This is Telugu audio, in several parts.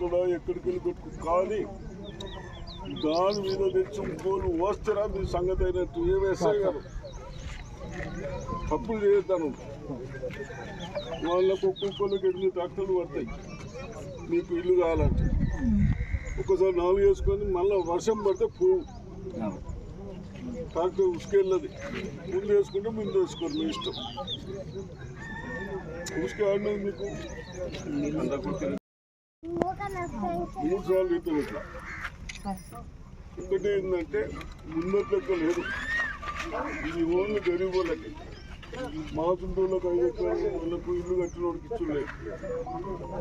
పెట్టుకుంటాడా ఎక్కడికి వెళ్ళి పెట్టుకు కానీ దాని మీద తెచ్చి ఇంకోళ్ళు వస్తారా మీ సంగతి అయినట్టు ఏ ఎస్ఐ గారు తప్పులు చేయొద్దాను వాళ్ళకు ఒక్కొక్కరికి 8 ట్రాక్టర్లు పడతాయి మీకు ఇల్లు కావాలంటే ఒక్కసారి 4 వేసుకొని మళ్ళీ వర్షం పడితే పోవు ట్రాక్టర్ ఉసుకెళ్ళది ముందు వేసుకుంటే ముందు వేసుకోరు మీ ఇష్టం ఉసుక ఆడినది మీకు 3 సార్లు రీతులు ఇట్లా ఒకటి ఏంటంటే ముందటి లెక్క లేదు ఇది ఓన్లీ గరీబ్ వాళ్ళకి మా చుట్టూలకు 5 ఎకరాలు వాళ్ళకు ఇల్లు కట్టిన వాడికి ఇచ్చులేదు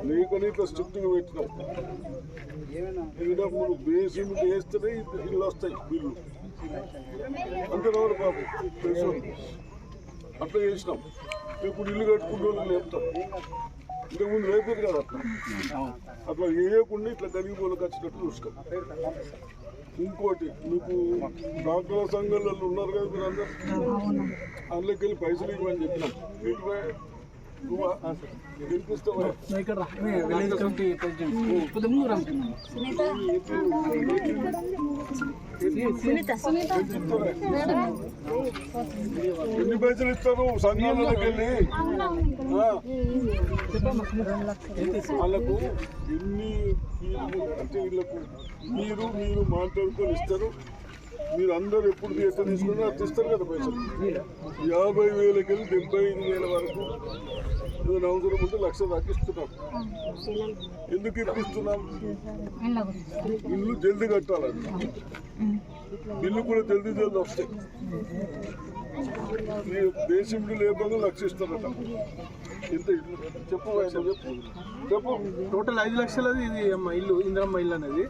లేకనే ఇట్లా స్ట్రిక్ట్గా పెట్టినాం ఇంకా మీరు బేసిన్కి వేస్తేనే ఇల్లు వస్తాయి బిల్లు అంతే రాడు బాబు తెలుసు అట్లా చేసినాం ఇప్పుడు ఇల్లు కట్టుకుంటే వాళ్ళకి లేపుతాం ఇంతకుముందు లేపేది కదా అట్లా వేయకుండా ఇట్లా గరీబ్ వాళ్ళకి వచ్చినట్టు చూసుకో ఇంకోటి మీకు డాక్టర్ల సంఘాలలో ఉన్నారు కదా మీరు అందరు అందులోకి వెళ్ళి పైసలు ఇవ్వని చెప్పినాం వినిపిస్తావా ఎన్ని పైసలు ఇస్తారు సంఘాలలోకి వెళ్ళి వాళ్ళకు ఎన్ని అంటే వీళ్ళకు మీరు మాట్లాడుకొని ఇస్తారు మీరు అందరూ ఎప్పుడు ఎట్లా తీసుకున్నా అది ఇస్తారు కదా పైసలు 50,000కి వెళ్ళి 75,000 వరకు ఏదైనా అవసరం ఉంటే 1,00,000 దాకా ఇస్తున్నాం ఎందుకు ఇప్పిస్తున్నాం ఇల్లు జల్దీ కట్టాలండి బిల్లు కూడా జల్దీ వస్తాయి దేశంలో లేకుండా 1,00,000 ఇస్తారట ఎంత ఇల్లు చెప్పు చెప్పు టోటల్ 5 లక్షలది ఇది అమ్మ ఇల్లు ఇందిరమ్మ ఇల్లు అనేది